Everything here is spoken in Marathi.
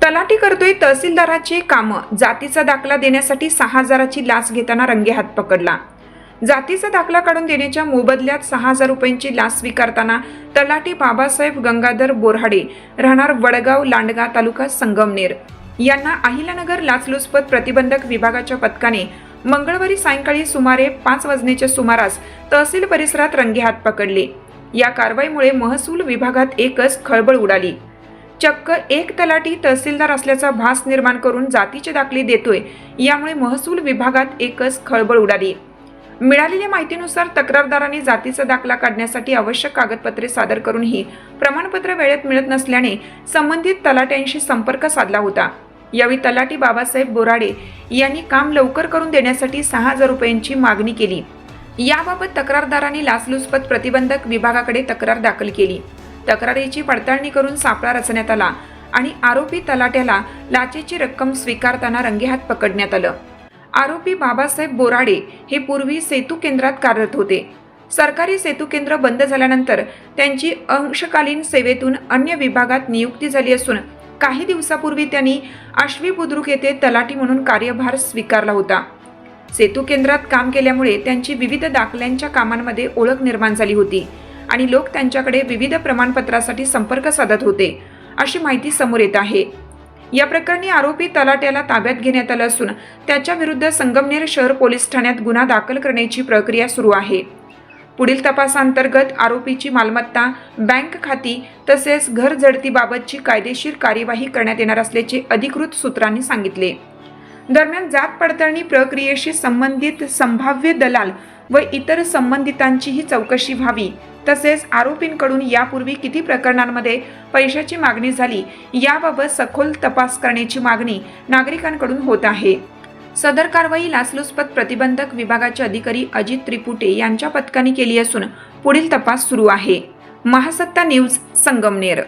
तलाठी करतोय तहसीलदाराची कामं, जातीचा दाखला देण्यासाठी 6,000ची लाच घेताना रंगेहात पकडला। जातीचा दाखला काढून देण्याच्या मोबदल्यात 6,000 रुपयांची लाच स्वीकारताना तलाठी बाबासाहेब गंगाधर बोराडे, राहणार वडगाव लांडगा, तालुका संगमनेर यांना अहिल्यानगर लाचलुचपत प्रतिबंधक विभागाच्या पथकाने मंगळवारी सायंकाळी सुमारे 5 वाजण्याच्या सुमारास तहसील परिसरात रंगेहात पकडले। या कारवाईमुळे महसूल विभागात एकच खळबळ उडाली। चक्क एक तलाठी तहसीलदार असल्याचा भास निर्माण करून जातीचे दाखले देतोय, यामुळे महसूल विभागात एकच खळबळ उडाली। मिळालेल्या माहितीनुसार तक्रारदारांनी जातीचा दाखला काढण्यासाठी आवश्यक कागदपत्रे सादर करूनही प्रमाणपत्र वेळेत मिळत नसल्याने संबंधित तलाट्यांशी संपर्क साधला होता। यावेळी तलाठी बाबासाहेब बोराडे यांनी काम लवकर करून देण्यासाठी 6,000 रुपयांची मागणी केली। याबाबत तक्रारदारांनी लाचलुचपत प्रतिबंधक विभागाकडे तक्रार दाखल केली। तक्रारीची पडताळणी करून सापळा रचण्यात आला आणि आरोपी तलाट्याला लाचेची रक्कम स्वीकारताना रंगेहात पकडण्यात आलं। आरोपी बाबासाहेब बोराडे हे पूर्वी सेतू केंद्रात कार्यरत होते। सरकारी सेतू केंद्र बंद झाल्यानंतर त्यांची अंशकालीन सेवेतून अन्य विभागात नियुक्ती झाली असून काही दिवसापूर्वी त्यांनी आश्वी बुद्रुक येथे तलाठी म्हणून कार्यभार स्वीकारला होता। सेतू केंद्रात काम केल्यामुळे त्यांची विविध दाखल्यांच्या कामांमध्ये ओळख निर्माण झाली होती आणि लोक त्यांच्याकडे विविध प्रमाणपत्रासाठी संपर्क साधत होते, अशी माहिती समोर येत आहे। या प्रकरणी आरोपी तलाट्याला ताब्यात घेण्यात आलं असून त्याच्या विरुद्ध संगमनेर शहर पोलीस ठाण्यात गुन्हा दाखल करण्याची प्रक्रिया सुरू आहे। पुढील तपासांतर्गत आरोपीची मालमत्ता, बँक खाती तसेच घर जडतीबाबतची कायदेशीर कार्यवाही करण्यात येणार असल्याचे अधिकृत सूत्रांनी सांगितले। दरम्यान जात पडताळणी प्रक्रियेशी संबंधित संभाव्य दलाल व इतर संबंधितांचीही चौकशी व्हावी, तसेच आरोपींकडून यापूर्वी किती प्रकरणांमध्ये पैशाची मागणी झाली याबाबत सखोल तपास करण्याची मागणी नागरिकांकडून होत आहे। सदर कारवाई लाचलुचपत प्रतिबंधक विभागाचे अधिकारी अजित त्रिपुटे यांच्या पथकाने केली असून पुढील तपास सुरू आहे। महासत्ता न्यूज, संगमनेर।